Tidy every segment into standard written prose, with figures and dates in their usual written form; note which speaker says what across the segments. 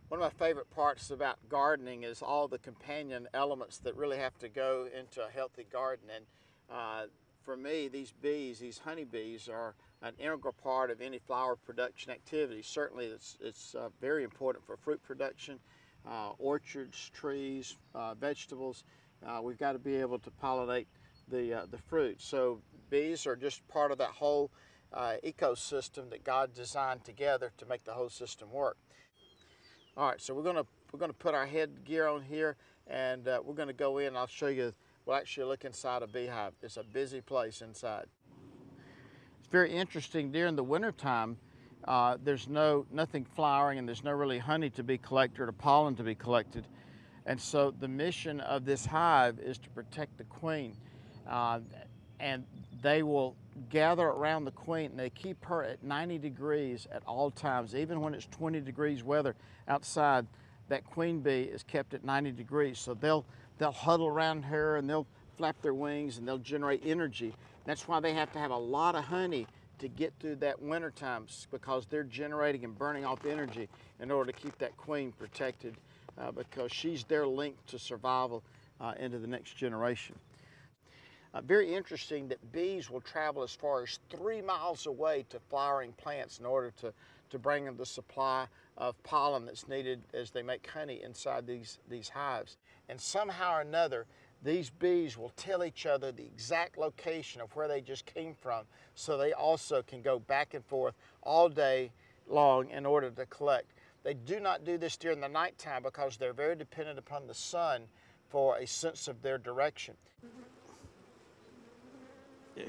Speaker 1: One of my favorite parts about gardening is all the companion elements that really have to go into a healthy garden. And for me, these bees, these honeybees, are an integral part of any flower production activity. Certainly, it's very important for fruit production, orchards, trees, vegetables. We've got to be able to pollinate the fruit. So bees are just part of that whole ecosystem that God designed together to make the whole system work. All right, so we're gonna put our headgear on here, and we're gonna go in. I'll show you. We'll actually look inside a beehive. It's a busy place inside. It's very interesting during the wintertime. There's nothing flowering, and there's no really honey to be collected or pollen to be collected, and so the mission of this hive is to protect the queen, uh, and they will gather around the queen, and they keep her at 90 degrees at all times. Even when it's 20 degrees weather outside, that queen bee is kept at 90 degrees. So they'll huddle around her, and they'll flap their wings, and they'll generate energy. That's why they have to have a lot of honey to get through that winter times, because they're generating and burning off energy in order to keep that queen protected, because she's their link to survival into the next generation. Very interesting that bees will travel as far as 3 miles away to flowering plants in order to bring them the supply of pollen that's needed as they make honey inside these hives. And somehow or another, these bees will tell each other the exact location of where they just came from, so they also can go back and forth all day long in order to collect. They do not do this during the nighttime because they're very dependent upon the sun for a sense of their direction.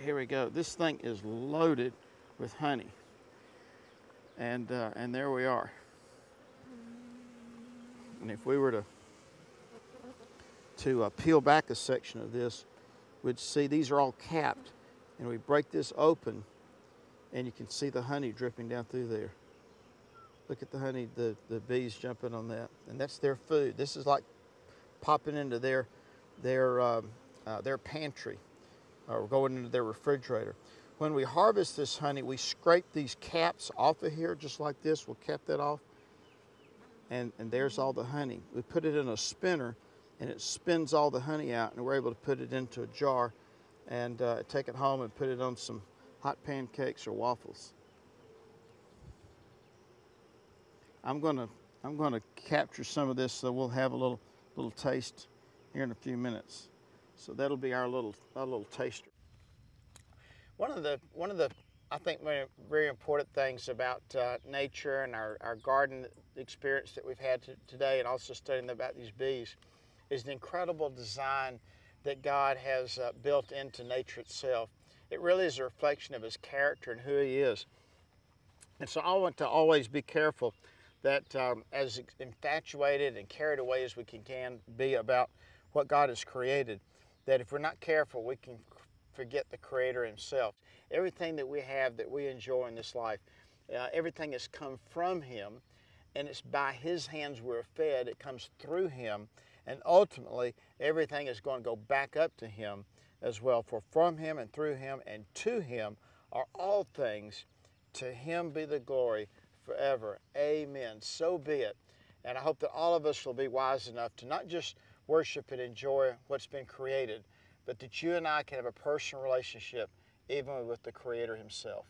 Speaker 1: Here we go. This thing is loaded with honey, and there we are. And if we were to peel back a section of this, we'd see these are all capped, and we break this open, and you can see the honey dripping down through there. Look at the honey, the bees jumping on that, and that's their food. This is like popping into their pantry, or going into their refrigerator. When we harvest this honey, we scrape these caps off of here just like this. We'll cap that off, and there's all the honey. We put it in a spinner, and it spins all the honey out, and we're able to put it into a jar and take it home and put it on some hot pancakes or waffles. I'm gonna capture some of this, so we'll have a little taste here in a few minutes. So that'll be our little taster. One of the I think very important things about nature and our garden experience that we've had today, and also studying about these bees, is the incredible design that God has built into nature itself. It really is a reflection of His character and who He is. And so I want to always be careful that as infatuated and carried away as we can be about what God has created, that if we're not careful, we can forget the Creator Himself. Everything that we have, that we enjoy in this life, everything has come from Him, and it's by His hands we're fed. It comes through Him, and ultimately everything is going to go back up to Him as well. For from Him and through Him and to Him are all things. To Him be the glory forever. Amen. So be it. And I hope that all of us will be wise enough to not just worship and enjoy what's been created, but that you and I can have a personal relationship even with the Creator Himself.